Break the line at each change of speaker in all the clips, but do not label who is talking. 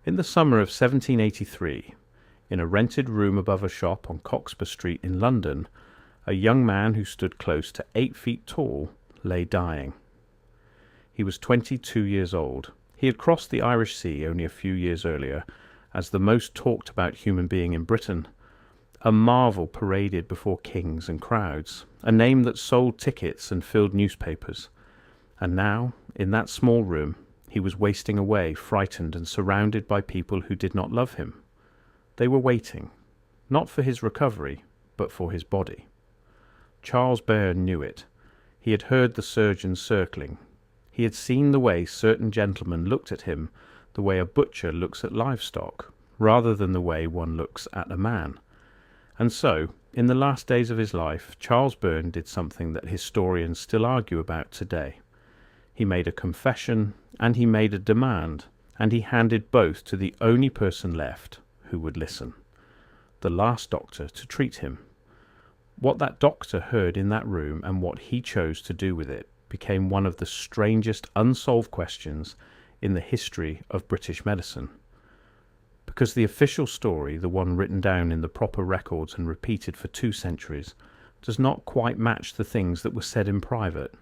In the summer of 1783, in a rented room above a shop on Cockspur Street in London, a young man who stood close to 8 feet tall lay dying. He was 22 years old. He had crossed the Irish Sea only a few years earlier as the most talked about human being in Britain, a marvel paraded before kings and crowds, a name that sold tickets and filled newspapers. And now, in that small room, he was wasting away, frightened and surrounded by people who did not love him. They were waiting, not for his recovery, but for his body. Charles Byrne knew it. He had heard the surgeons circling. He had seen the way certain gentlemen looked at him, the way a butcher looks at livestock, rather than the way one looks at a man. And so, in the last days of his life, Charles Byrne did something that historians still argue about today. He made a confession, and he made a demand, and he handed both to the only person left who would listen, the last doctor to treat him. What that doctor heard in that room and what he chose to do with it became one of the strangest unsolved questions in the history of British medicine. Because the official story, the one written down in the proper records and repeated for 2 centuries, does not quite match the things that were said in private.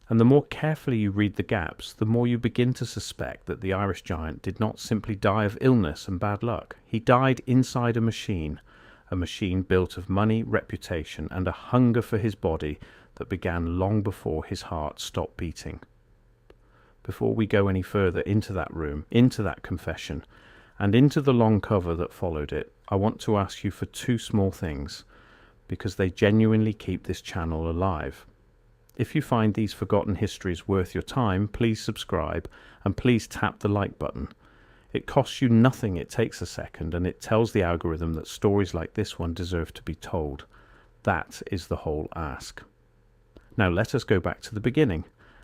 And the more carefully you read the gaps, the more you begin to suspect that the Irish giant did not simply die of illness and bad luck. He died inside a machine built of money, reputation, and a hunger for his body that began long before his heart stopped beating. Before we go any further into that room, into that confession, and into the long cover that followed it, I want to ask you for 2 small things, because they genuinely keep this channel alive. If you find these forgotten histories worth your time, please subscribe and please tap the like button. It costs you nothing, it takes a second, and it tells the algorithm that stories like this one deserve to be told. That is the whole ask. Now let us go back to the beginning,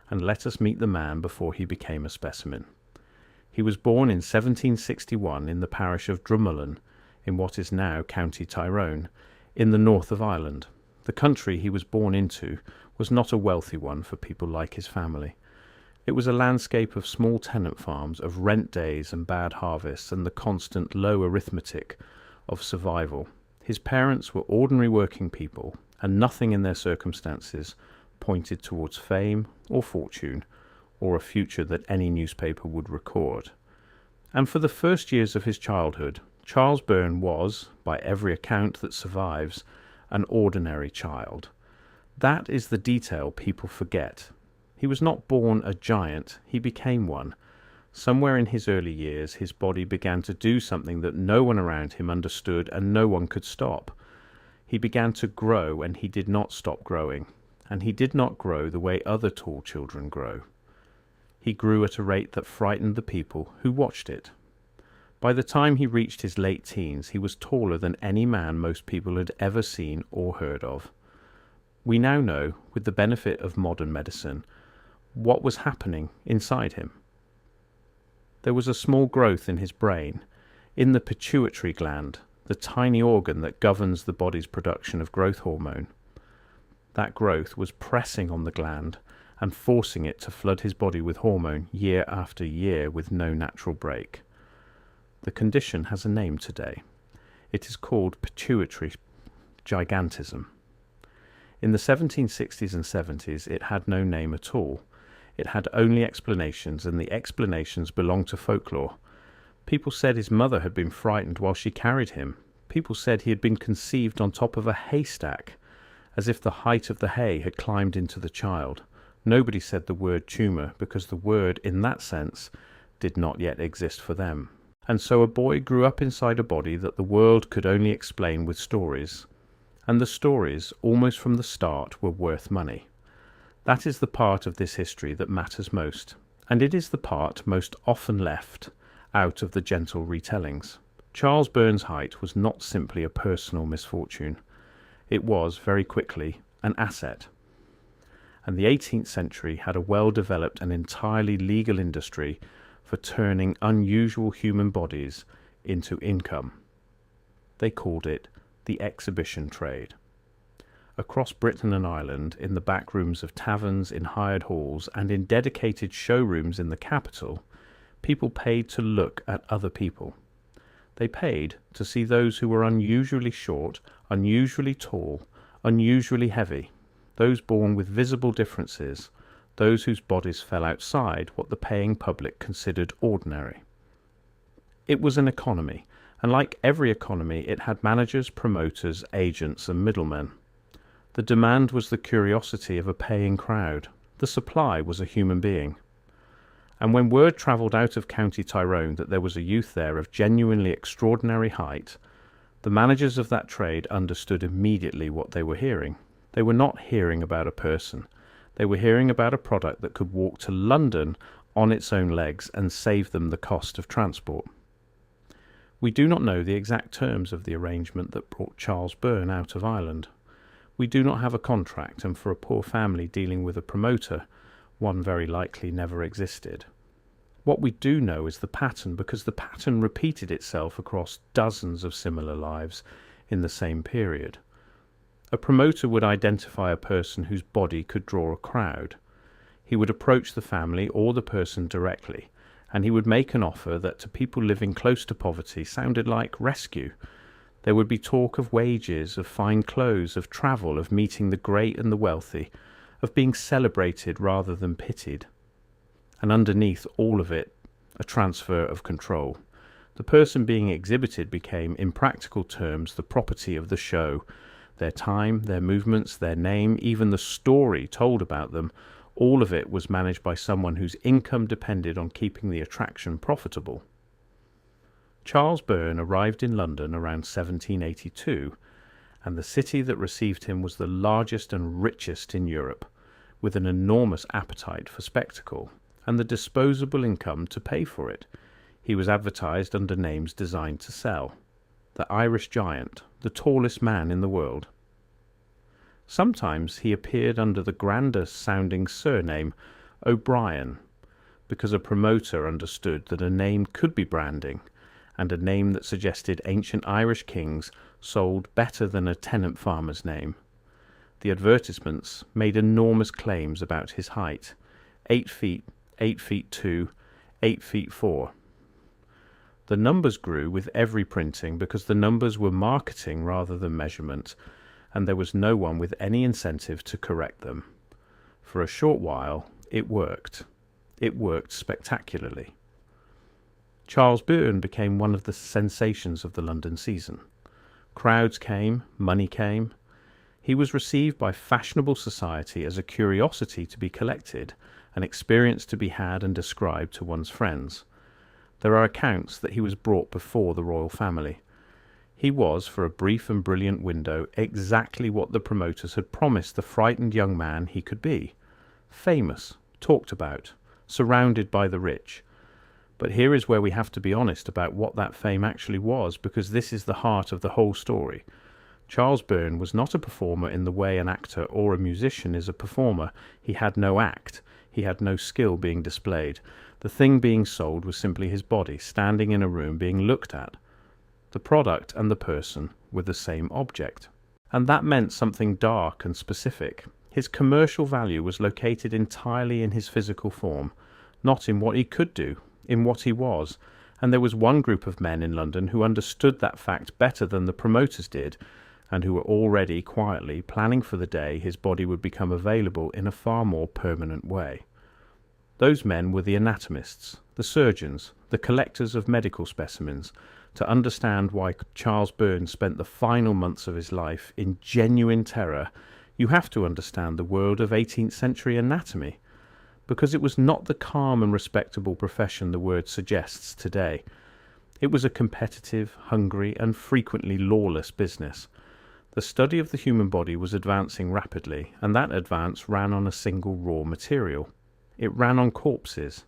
and let us meet the man before he became a specimen. He was born in 1761 in the parish of Drumullen, in what is now County Tyrone, in the north of Ireland. The country he was born into was not a wealthy one for people like his family. It was a landscape of small tenant farms, of rent days and bad harvests, and the constant low arithmetic of survival. His parents were ordinary working people, and nothing in their circumstances pointed towards fame or fortune or a future that any newspaper would record. And for the first years of his childhood, Charles Byrne was, by every account that survives, an ordinary child. That is the detail people forget. He was not born a giant, he became one. Somewhere in his early years, his body began to do something that no one around him understood and no one could stop. He began to grow, and he did not stop growing. And he did not grow the way other tall children grow. He grew at a rate that frightened the people who watched it. By the time he reached his late teens, he was taller than any man most people had ever seen or heard of. We now know, with the benefit of modern medicine, what was happening inside him. There was a small growth in his brain, in the pituitary gland, the tiny organ that governs the body's production of growth hormone. That growth was pressing on the gland and forcing it to flood his body with hormone year after year with no natural break. The condition has a name today. It is called pituitary gigantism. In the 1760s and 70s, it had no name at all. It had only explanations, and the explanations belonged to folklore. People said his mother had been frightened while she carried him. People said he had been conceived on top of a haystack, as if the height of the hay had climbed into the child. Nobody said the word tumour, because the word, in that sense, did not yet exist for them. And so a boy grew up inside a body that the world could only explain with stories. And the stories, almost from the start, were worth money. That is the part of this history that matters most, and it is the part most often left out of the gentle retellings. Charles Byrne's height was not simply a personal misfortune. It was, very quickly, an asset. And the 18th century had a well-developed and entirely legal industry for turning unusual human bodies into income. They called it the exhibition trade. Across Britain and Ireland, in the back rooms of taverns, in hired halls, and in dedicated showrooms in the capital, People paid to look at other people. They paid to see those who were unusually short, unusually tall, unusually heavy, those born with visible differences, those whose bodies fell outside what the paying public considered ordinary. It was an economy, and like every economy, it had managers, promoters, agents, and middlemen. The demand was the curiosity of a paying crowd. The supply was a human being. And when word travelled out of County Tyrone that there was a youth there of genuinely extraordinary height, the managers of that trade understood immediately what they were hearing. They were not hearing about a person. They were hearing about a product that could walk to London on its own legs and save them the cost of transport. We do not know the exact terms of the arrangement that brought Charles Byrne out of Ireland. We do not have a contract, and for a poor family dealing with a promoter, one very likely never existed. What we do know is the pattern, because the pattern repeated itself across dozens of similar lives in the same period. A promoter would identify a person whose body could draw a crowd. He would approach the family or the person directly, and he would make an offer that to people living close to poverty sounded like rescue. There would be talk of wages, of fine clothes, of travel, of meeting the great and the wealthy, of being celebrated rather than pitied. And underneath all of it, a transfer of control. The person being exhibited became, in practical terms, the property of the show. Their time, their movements, their name, even the story told about them, all of it was managed by someone whose income depended on keeping the attraction profitable. Charles Byrne arrived in London around 1782, and the city that received him was the largest and richest in Europe, with an enormous appetite for spectacle, and the disposable income to pay for it. He was advertised under names designed to sell. The Irish giant, the tallest man in the world. Sometimes he appeared under the grander sounding surname O'Brien, because a promoter understood that a name could be branding, and a name that suggested ancient Irish kings sold better than a tenant farmer's name. The advertisements made enormous claims about his height: 8 feet, 8 feet 2, 8 feet 4. The numbers grew with every printing because the numbers were marketing rather than measurement, and there was no one with any incentive to correct them. For a short while, it worked. It worked spectacularly. Charles Byrne became one of the sensations of the London season. Crowds came, money came. He was received by fashionable society as a curiosity to be collected, an experience to be had and described to one's friends. There are accounts that he was brought before the royal family. He was, for a brief and brilliant window, exactly what the promoters had promised the frightened young man he could be. Famous, talked about, surrounded by the rich. But here is where we have to be honest about what that fame actually was, because this is the heart of the whole story. Charles Byrne was not a performer in the way an actor or a musician is a performer. He had no act. He had no skill being displayed. The thing being sold was simply his body, standing in a room being looked at. The product and the person were the same object. And that meant something dark and specific. His commercial value was located entirely in his physical form, not in what he could do, in what he was. And there was one group of men in London who understood that fact better than the promoters did, and who were already quietly planning for the day his body would become available in a far more permanent way. Those men were the anatomists, the surgeons, the collectors of medical specimens. To understand why Charles Byrne spent the final months of his life in genuine terror, you have to understand the world of 18th century anatomy, because it was not the calm and respectable profession the word suggests today. It was a competitive, hungry, and frequently lawless business. The study of the human body was advancing rapidly, and that advance ran on a single raw material. It ran on corpses,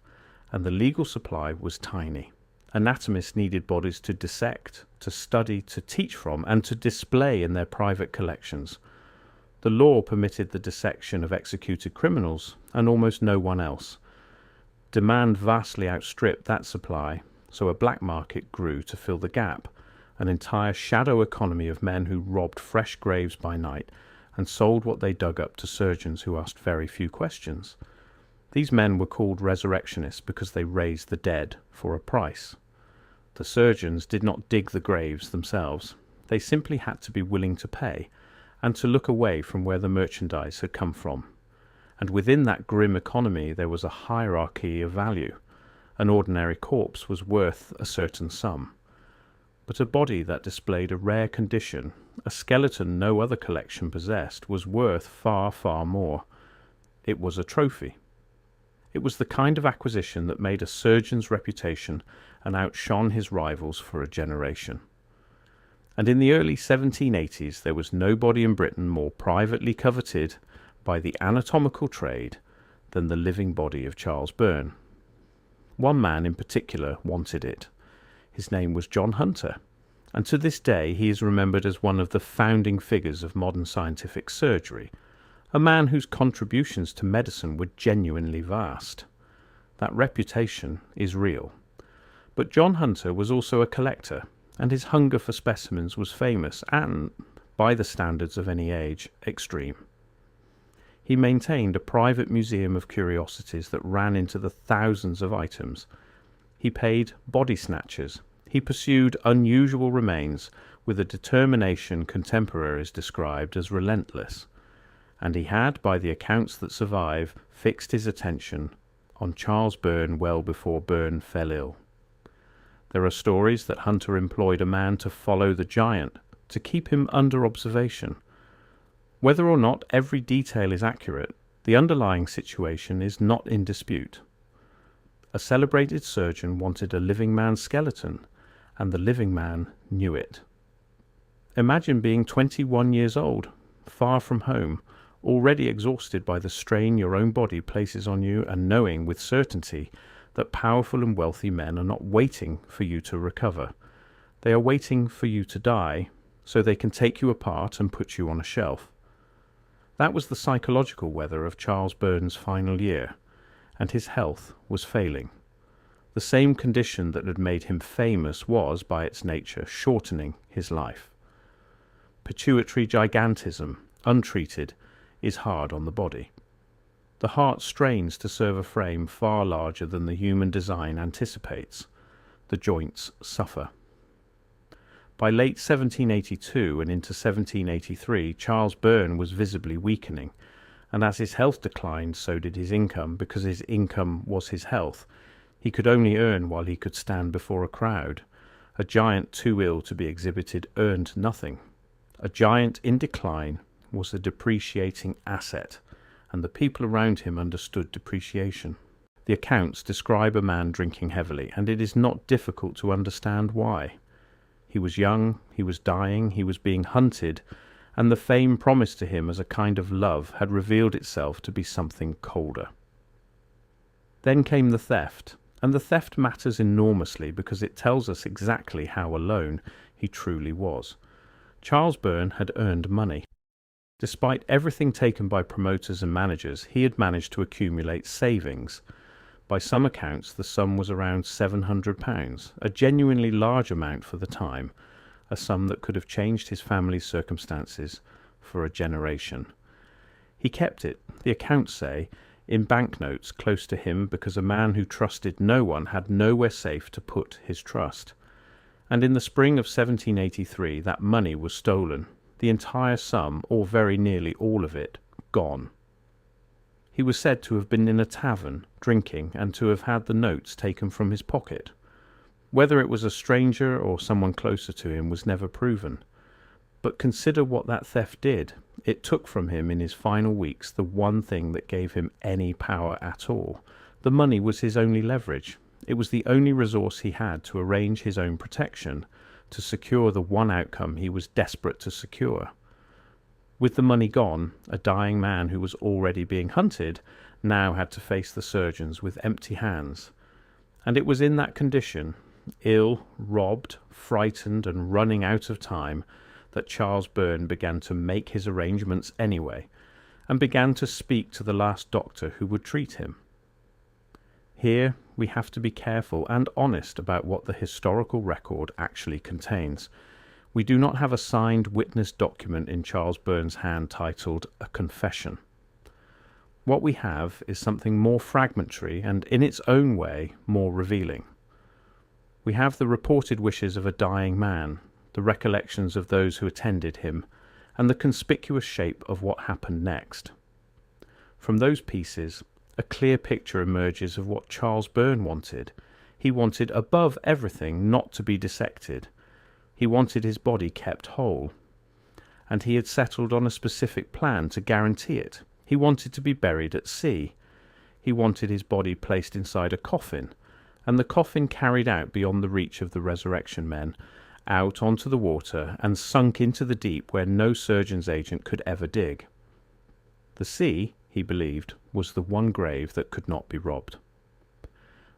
and the legal supply was tiny. Anatomists needed bodies to dissect, to study, to teach from, and to display in their private collections. The law permitted the dissection of executed criminals, and almost no one else. Demand vastly outstripped that supply, so a black market grew to fill the gap, an entire shadow economy of men who robbed fresh graves by night and sold what they dug up to surgeons who asked very few questions. These men were called resurrectionists because they raised the dead for a price. The surgeons did not dig the graves themselves. They simply had to be willing to pay, and to look away from where the merchandise had come from. And within that grim economy there was a hierarchy of value. An ordinary corpse was worth a certain sum. But a body that displayed a rare condition, a skeleton no other collection possessed, was worth far, far more. It was a trophy. It was the kind of acquisition that made a surgeon's reputation and outshone his rivals for a generation. And in the early 1780s there was nobody in Britain more privately coveted by the anatomical trade than the living body of Charles Byrne. One man in particular wanted it. His name was John Hunter, and to this day he is remembered as one of the founding figures of modern scientific surgery, a man whose contributions to medicine were genuinely vast. That reputation is real. But John Hunter was also a collector, and his hunger for specimens was famous and, by the standards of any age, extreme. He maintained a private museum of curiosities that ran into the thousands of items. He paid body snatchers. He pursued unusual remains with a determination contemporaries described as relentless. And he had, by the accounts that survive, fixed his attention on Charles Byrne well before Byrne fell ill. There are stories that Hunter employed a man to follow the giant, to keep him under observation. Whether or not every detail is accurate, the underlying situation is not in dispute. A celebrated surgeon wanted a living man's skeleton, and the living man knew it. Imagine being 21 years old, far from home, already exhausted by the strain your own body places on you, and knowing with certainty that powerful and wealthy men are not waiting for you to recover. They are waiting for you to die, so they can take you apart and put you on a shelf. That was the psychological weather of Charles Byrne's final year, and his health was failing. The same condition that had made him famous was, by its nature, shortening his life. Pituitary gigantism, untreated, is hard on the body. The heart strains to serve a frame far larger than the human design anticipates. The joints suffer. By late 1782 and into 1783, Charles Byrne was visibly weakening, and as his health declined, so did his income, because his income was his health. He could only earn while he could stand before a crowd. A giant too ill to be exhibited earned nothing. A giant in decline was a depreciating asset, and the people around him understood depreciation. The accounts describe a man drinking heavily, and it is not difficult to understand why. He was young, he was dying, he was being hunted, and the fame promised to him as a kind of love had revealed itself to be something colder. Then came the theft, and the theft matters enormously because it tells us exactly how alone he truly was. Charles Byrne had earned money. Despite everything taken by promoters and managers, he had managed to accumulate savings. By some accounts, the sum was around £700, a genuinely large amount for the time, a sum that could have changed his family's circumstances for a generation. He kept it, the accounts say, in banknotes close to him because a man who trusted no one had nowhere safe to put his trust. And in the spring of 1783 that money was stolen, the entire sum, or very nearly all of it, gone. He was said to have been in a tavern, drinking, and to have had the notes taken from his pocket. Whether it was a stranger or someone closer to him was never proven. But consider what that theft did. It took from him in his final weeks the one thing that gave him any power at all. The money was his only leverage. It was the only resource he had to arrange his own protection, to secure the one outcome he was desperate to secure. With the money gone, a dying man who was already being hunted now had to face the surgeons with empty hands. And it was in that condition, ill, robbed, frightened, and running out of time, that Charles Byrne began to make his arrangements anyway, and began to speak to the last doctor who would treat him. Here we have to be careful and honest about what the historical record actually contains. We do not have a signed witness document in Charles Byrne's hand titled A Confession. What we have is something more fragmentary and, in its own way, more revealing. We have the reported wishes of a dying man, the recollections of those who attended him, and the conspicuous shape of what happened next. From those pieces, a clear picture emerges of what Charles Byrne wanted. He wanted, above everything, not to be dissected. He wanted his body kept whole. And he had settled on a specific plan to guarantee it. He wanted to be buried at sea. He wanted his body placed inside a coffin, and the coffin carried out beyond the reach of the resurrection men, out onto the water and sunk into the deep where no surgeon's agent could ever dig. The sea, he believed, was the one grave that could not be robbed.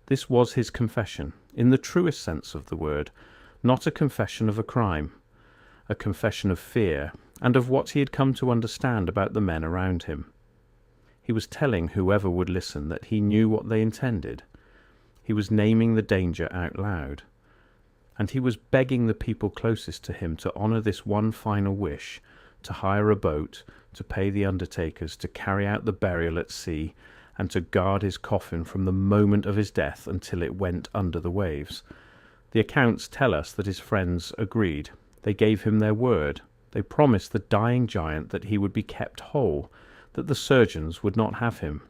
This was his confession, in the truest sense of the word, not a confession of a crime, a confession of fear and of what he had come to understand about the men around him. He was telling whoever would listen that he knew what they intended. He was naming the danger out loud. And he was begging the people closest to him to honour this one final wish, to hire a boat, to pay the undertakers, to carry out the burial at sea, and to guard his coffin from the moment of his death until it went under the waves. The accounts tell us that his friends agreed. They gave him their word. They promised the dying giant that he would be kept whole, that the surgeons would not have him.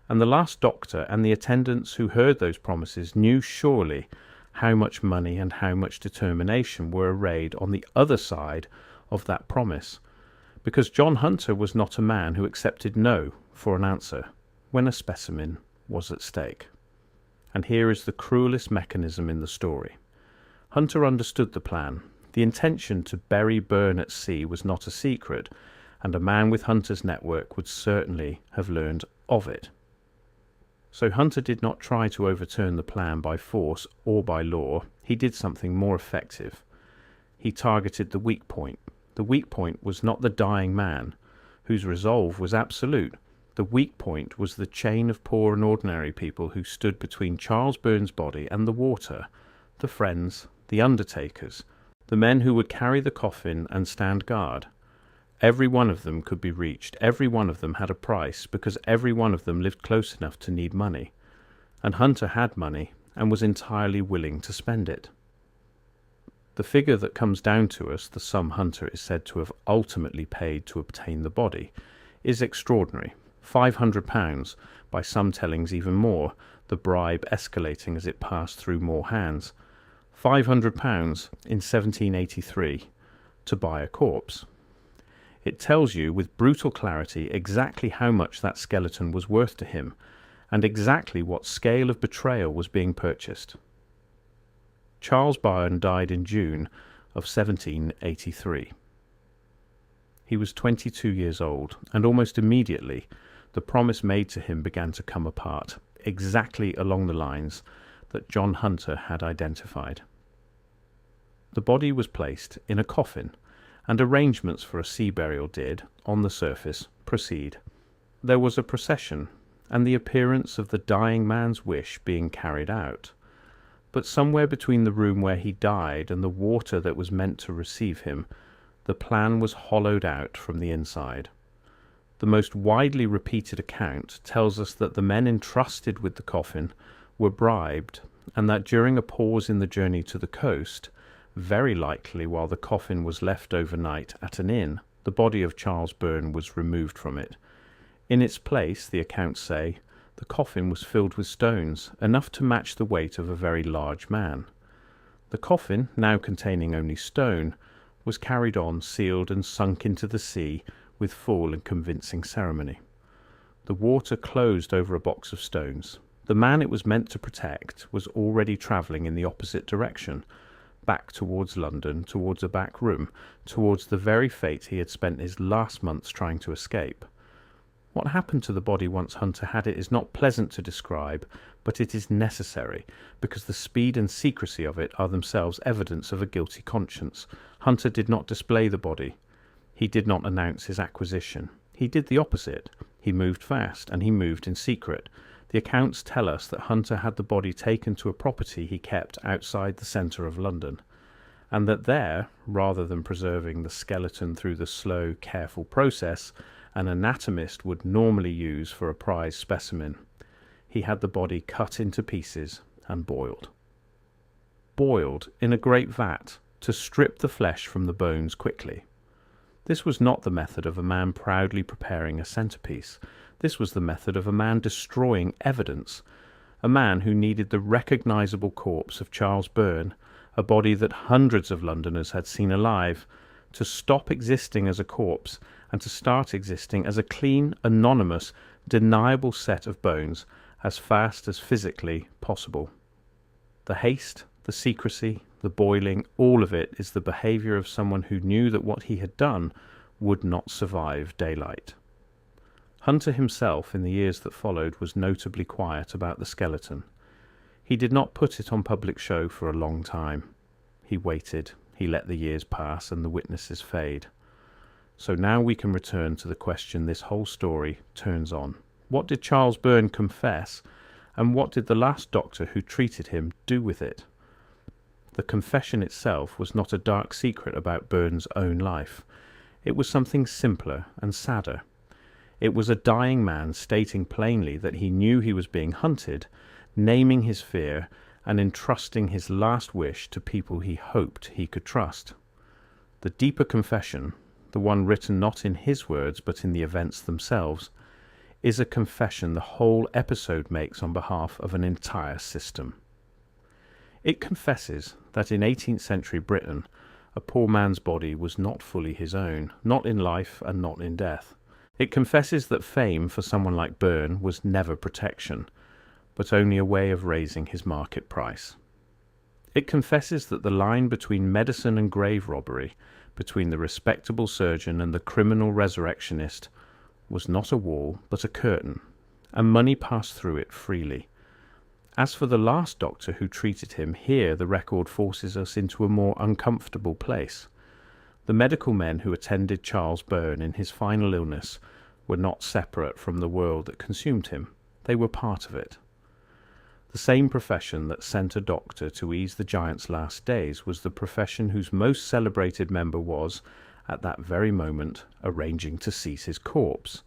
And the last doctor and the attendants who heard those promises knew surely how much money and how much determination were arrayed on the other side of that promise, because John Hunter was not a man who accepted no for an answer when a specimen was at stake. And here is the cruelest mechanism in the story. Hunter understood the plan. The intention to bury Byrne at sea was not a secret, and a man with Hunter's network would certainly have learned of it. So Hunter did not try to overturn the plan by force or by law. He did something more effective. He targeted the weak point. The weak point was not the dying man, whose resolve was absolute. The weak point was the chain of poor and ordinary people who stood between Charles Byrne's body and the water, the friends, the undertakers, the men who would carry the coffin and stand guard. Every one of them could be reached. Every one of them had a price, because every one of them lived close enough to need money. And Hunter had money and was entirely willing to spend it. The figure that comes down to us, the sum Hunter is said to have ultimately paid to obtain the body, is extraordinary. £500, by some tellings even more, the bribe escalating as it passed through more hands. £500 in 1783 to buy a corpse. It tells you with brutal clarity exactly how much that skeleton was worth to him, and exactly what scale of betrayal was being purchased. Charles Byrne died in June of 1783. He was 22 years old, and almost immediately the promise made to him began to come apart, exactly along the lines that John Hunter had identified. The body was placed in a coffin, and arrangements for a sea burial did, on the surface, proceed. There was a procession, and the appearance of the dying man's wish being carried out. But somewhere between the room where he died and the water that was meant to receive him, the plan was hollowed out from the inside. The most widely repeated account tells us that the men entrusted with the coffin were bribed, and that during a pause in the journey to the coast, very likely while the coffin was left overnight at an inn, the body of Charles Byrne was removed from it. In its place, the accounts say, the coffin was filled with stones, enough to match the weight of a very large man. The coffin, now containing only stone, was carried on, sealed, and sunk into the sea with full and convincing ceremony. The water closed over a box of stones. The man it was meant to protect was already travelling in the opposite direction, back towards London, towards a back room, towards the very fate he had spent his last months trying to escape. What happened to the body once Hunter had it is not pleasant to describe, but it is necessary, because the speed and secrecy of it are themselves evidence of a guilty conscience. Hunter did not display the body. He did not announce his acquisition. He did the opposite. He moved fast, and he moved in secret. The accounts tell us that Hunter had the body taken to a property he kept outside the centre of London, and that there, rather than preserving the skeleton through the slow, careful process, an anatomist would normally use for a prize specimen. He had the body cut into pieces and boiled. Boiled in a great vat to strip the flesh from the bones quickly. This was not the method of a man proudly preparing a centerpiece. This was the method of a man destroying evidence, a man who needed the recognizable corpse of Charles Byrne, a body that hundreds of Londoners had seen alive, to stop existing as a corpse and to start existing as a clean, anonymous, deniable set of bones as fast as physically possible. The haste, the secrecy, the boiling, all of it is the behaviour of someone who knew that what he had done would not survive daylight. Hunter himself, in the years that followed, was notably quiet about the skeleton. He did not put it on public show for a long time. He waited, he let the years pass and the witnesses fade. So now we can return to the question this whole story turns on. What did Charles Byrne confess, and what did the last doctor who treated him do with it? The confession itself was not a dark secret about Byrne's own life. It was something simpler and sadder. It was a dying man stating plainly that he knew he was being hunted, naming his fear, and entrusting his last wish to people he hoped he could trust. The deeper confession, the one written not in his words but in the events themselves, is a confession the whole episode makes on behalf of an entire system. It confesses that in 18th century Britain, a poor man's body was not fully his own, not in life and not in death. It confesses that fame for someone like Byrne was never protection, but only a way of raising his market price. It confesses that the line between medicine and grave robbery, between the respectable surgeon and the criminal resurrectionist, was not a wall but a curtain, and money passed through it freely. As for the last doctor who treated him, here the record forces us into a more uncomfortable place. The medical men who attended Charles Byrne in his final illness were not separate from the world that consumed him. They were part of it. The same profession that sent a doctor to ease the giant's last days was the profession whose most celebrated member was, at that very moment, arranging to seize his corpse.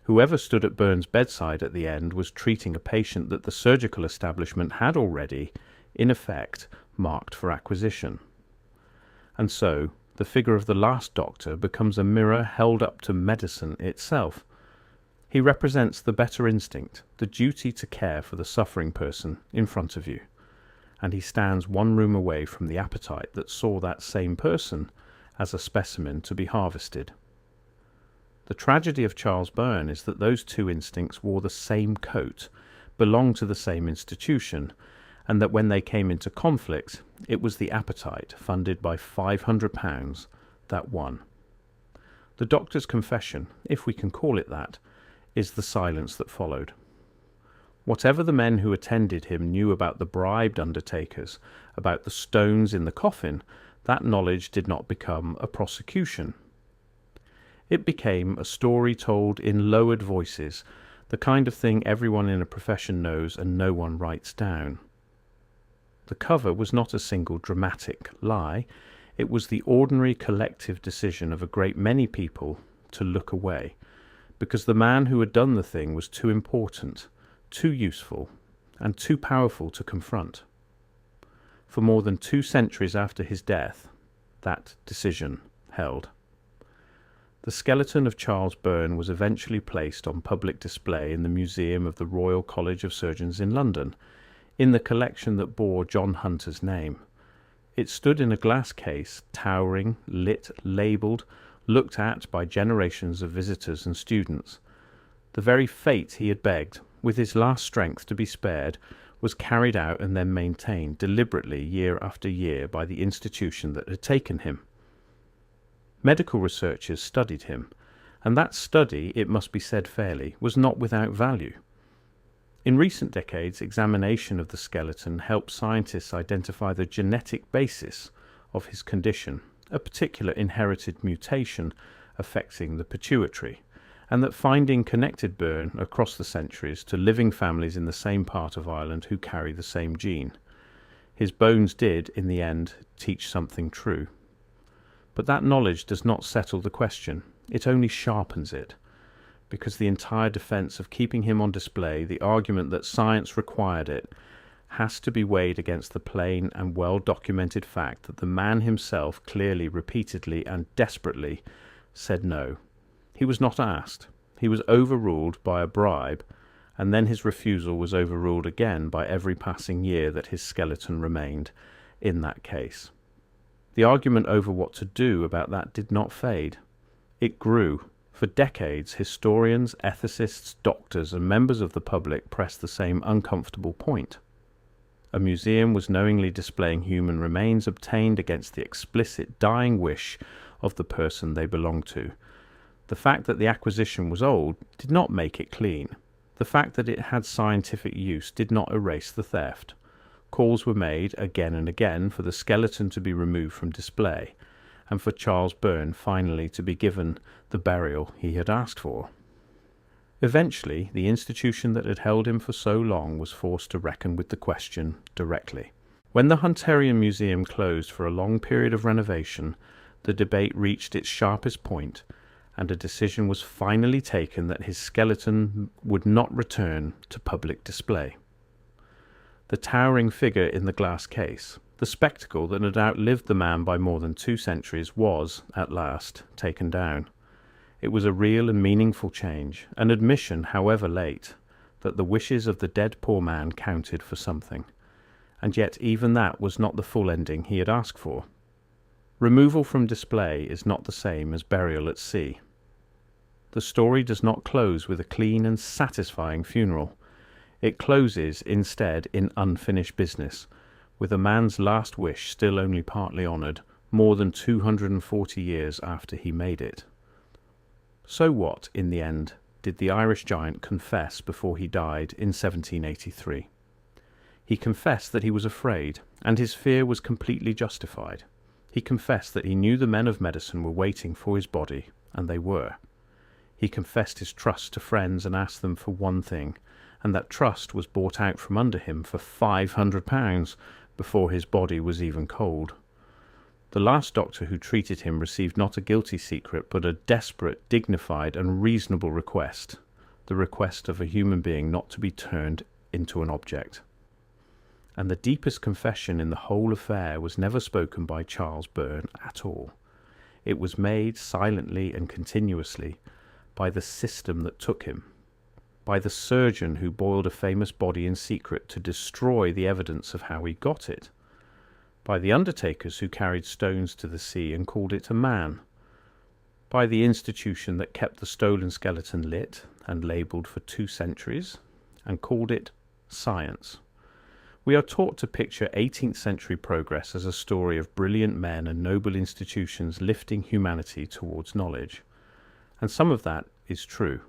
Whoever stood at Byrne's bedside at the end was treating a patient that the surgical establishment had already, in effect, marked for acquisition. And so, the figure of the last doctor becomes a mirror held up to medicine itself. He represents the better instinct, the duty to care for the suffering person in front of you, and he stands one room away from the appetite that saw that same person as a specimen to be harvested. The tragedy of Charles Byrne is that those two instincts wore the same coat, belonged to the same institution, and that when they came into conflict, it was the appetite, funded by £500, that won. The doctor's confession, if we can call it that, is the silence that followed. Whatever the men who attended him knew about the bribed undertakers, about the stones in the coffin, that knowledge did not become a prosecution. It became a story told in lowered voices, the kind of thing everyone in a profession knows and no one writes down. The cover was not a single dramatic lie, it was the ordinary collective decision of a great many people to look away, because the man who had done the thing was too important, too useful, and too powerful to confront. For more than 2 centuries after his death, that decision held. The skeleton of Charles Byrne was eventually placed on public display in the Museum of the Royal College of Surgeons in London, in the collection that bore John Hunter's name. It stood in a glass case, towering, lit, labelled, looked at by generations of visitors and students. The very fate he had begged, with his last strength to be spared, was carried out and then maintained deliberately year after year by the institution that had taken him. Medical researchers studied him, and that study, it must be said fairly, was not without value. In recent decades, examination of the skeleton helped scientists identify the genetic basis of his condition, a particular inherited mutation affecting the pituitary, and that finding connected Byrne across the centuries to living families in the same part of Ireland who carry the same gene. His bones did, in the end, teach something true. But that knowledge does not settle the question, it only sharpens it. because the entire defense of keeping him on display, the argument that science required it, has to be weighed against the plain and well-documented fact that the man himself clearly, repeatedly, and desperately said no. He was not asked. He was overruled by a bribe, and then his refusal was overruled again by every passing year that his skeleton remained in that case. The argument over what to do about that did not fade. It grew. For decades, historians, ethicists, doctors, and members of the public pressed the same uncomfortable point. A museum was knowingly displaying human remains obtained against the explicit dying wish of the person they belonged to. The fact that the acquisition was old did not make it clean. The fact that it had scientific use did not erase the theft. Calls were made again and again for the skeleton to be removed from display, and for Charles Byrne finally to be given the burial he had asked for. Eventually, the institution that had held him for so long was forced to reckon with the question directly. When the Hunterian Museum closed for a long period of renovation, the debate reached its sharpest point, and a decision was finally taken that his skeleton would not return to public display. The towering figure in the glass case, the spectacle that had outlived the man by more than 2 centuries, was, at last, taken down. It was a real and meaningful change, an admission, however late, that the wishes of the dead poor man counted for something. And yet even that was not the full ending he had asked for. Removal from display is not the same as burial at sea. The story does not close with a clean and satisfying funeral. It closes, instead, in unfinished business, with a man's last wish still only partly honoured, more than 240 years after he made it. So what, in the end, did the Irish giant confess before he died in 1783? He confessed that he was afraid, and his fear was completely justified. He confessed that he knew the men of medicine were waiting for his body, and they were. He confessed his trust to friends and asked them for one thing, and that trust was bought out from under him for £500 before his body was even cold. The last doctor who treated him received not a guilty secret, but a desperate, dignified, and reasonable request, the request of a human being not to be turned into an object. And the deepest confession in the whole affair was never spoken by Charles Byrne at all. It was made silently and continuously by the system that took him, by the surgeon who boiled a famous body in secret to destroy the evidence of how he got it, by the undertakers who carried stones to the sea and called it a man, by the institution that kept the stolen skeleton lit and labelled for 2 centuries and called it science. We are taught to picture 18th century progress as a story of brilliant men and noble institutions lifting humanity towards knowledge. And some of that is true.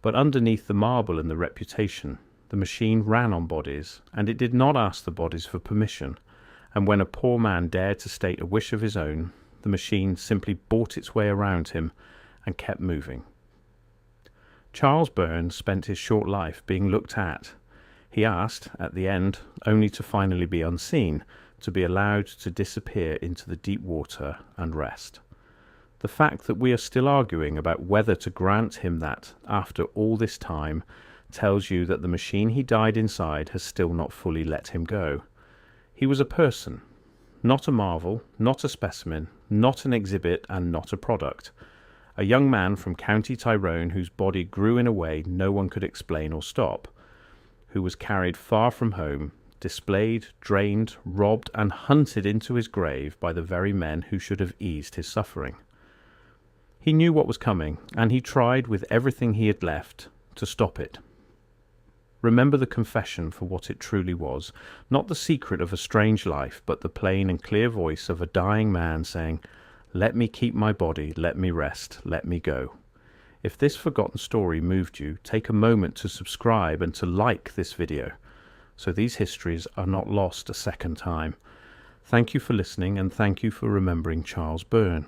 But underneath the marble and the reputation, the machine ran on bodies, and it did not ask the bodies for permission. And when a poor man dared to state a wish of his own, the machine simply bought its way around him and kept moving. Charles Byrne spent his short life being looked at. He asked, at the end, only to finally be unseen, to be allowed to disappear into the deep water and rest. The fact that we are still arguing about whether to grant him that after all this time tells you that the machine he died inside has still not fully let him go. He was a person, not a marvel, not a specimen, not an exhibit, and not a product. A young man from County Tyrone whose body grew in a way no one could explain or stop, who was carried far from home, displayed, drained, robbed, and hunted into his grave by the very men who should have eased his suffering. He knew what was coming, and he tried with everything he had left to stop it. Remember the confession for what it truly was, not the secret of a strange life, but the plain and clear voice of a dying man saying, "Let me keep my body, let me rest, let me go." If this forgotten story moved you, take a moment to subscribe and to like this video, so these histories are not lost a second time. Thank you for listening, and thank you for remembering Charles Byrne.